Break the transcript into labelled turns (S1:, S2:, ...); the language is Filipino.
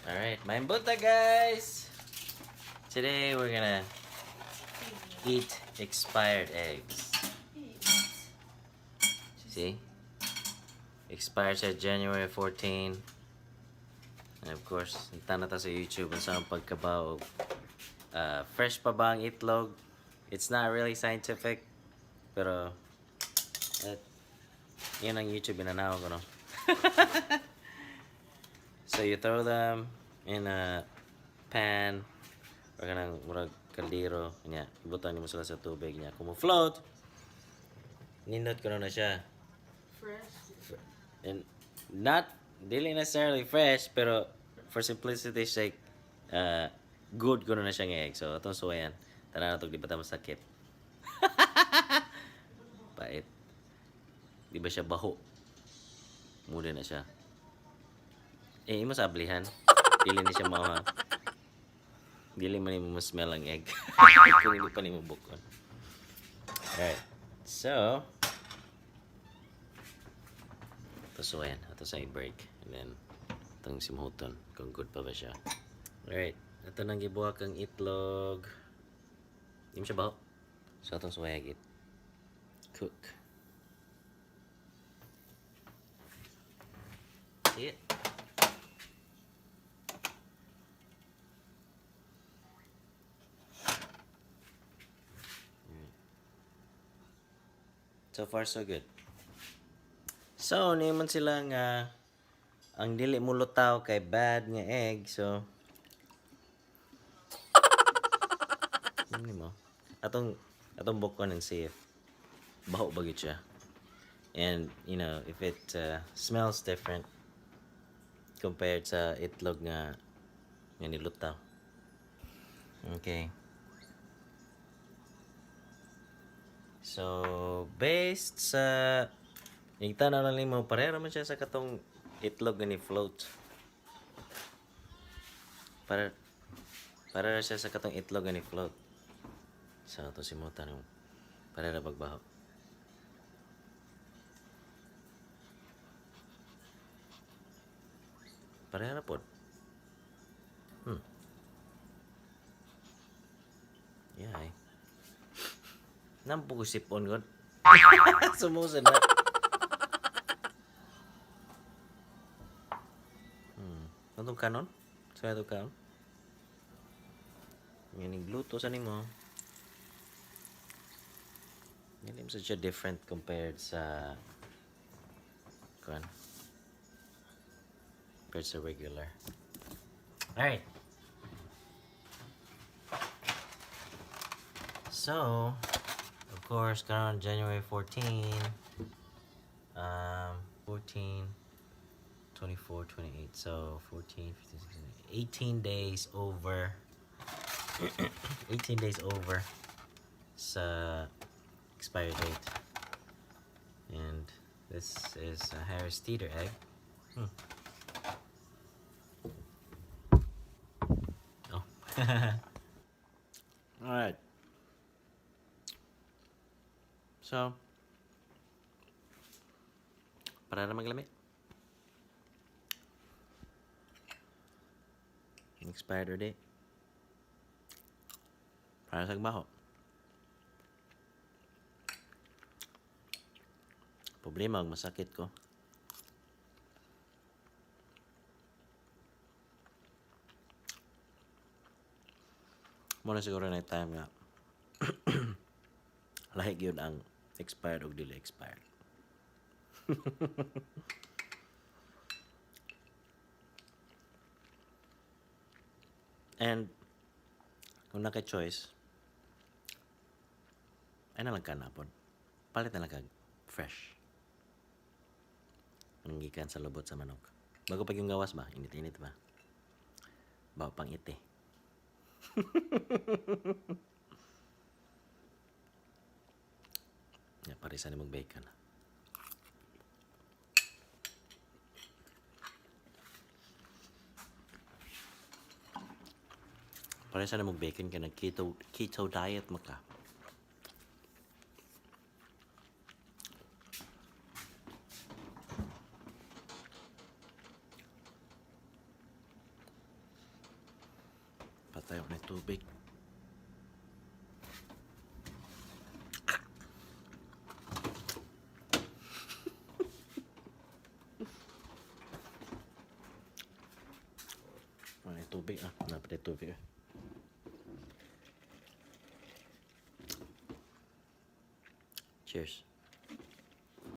S1: Alright, main buta guys! Today we're gonna eat expired eggs. See? Expired sa January 14. And of course, nagtan na ta sa YouTube kung saan pagkabaw. Fresh pa ba ang itlog? It's not really scientific. Pero, yun ang YouTube inanaw ko, no? So you throw them in a pan or kanang murag kaldero nya ibutan nimo sila sa tubig nya kung mo-float nindot ko na siya
S2: Fresh.
S1: and not dili necessarily fresh pero for simplicity's sake good ko na siya ng egg so atong suwayan tanan nato di ba ta masakit pait di ba siya baho muna na siya imo sa ablihan dili ni siya mao dili man mo smell ang egg kung hindi pa nimo bukon. Alright, so pasuwayan ato sa i-break and then itong simhuton kung good pa ba siya. Alright, ito nang gibuhak ang itlog hindi mo siya baho so itong suwayag cook. See it? So far so good. So naman sila nga ang dili mo lutaw kay bad nga egg so mo atong bukon and see if baho ba gyud siya and you know if it smells different compared sa itlog nga nilutaw. Okay. So, based sa yung tanaw lang mo, pareho man siya sa katong itlog nga ni float. Para siya sa katong itlog nga ni float. So, ito si Muta nung pareho pagbaho. Pareho po. Yeah, eh. Nampo ko sipon ko. Sumusan na. Itong kanon? So, ito kanon? Yan yung gluto sa nimo. Yan yung siya different compared sa compared sa regular. Alright. So, of course, karon January 14, 14, 24, 28, so 14, 15, 16, 18 days over, 18 days over sa expiry date. And this is a Harris Teeter egg. Oh. Alright. So, para na maglami. Expired date. Para sa baho. Problema, masakit ko. Muna siguro na time nga. Lahig yun ang expired o dili expired. And kung naka-choice ay nalang ka na po. Palit na lang ka fresh. Ang gikan sa lubot sa manok. Bago pag yung gawas ba? Init-init ba? Bago pang ite. Ya, parisa ni mag-bacon. Parisa ni mag-bacon ka keto diet maka.
S3: Tayo ng tubig. Ano yung tubig ah? Dapat yung tubig ah.
S1: Cheers.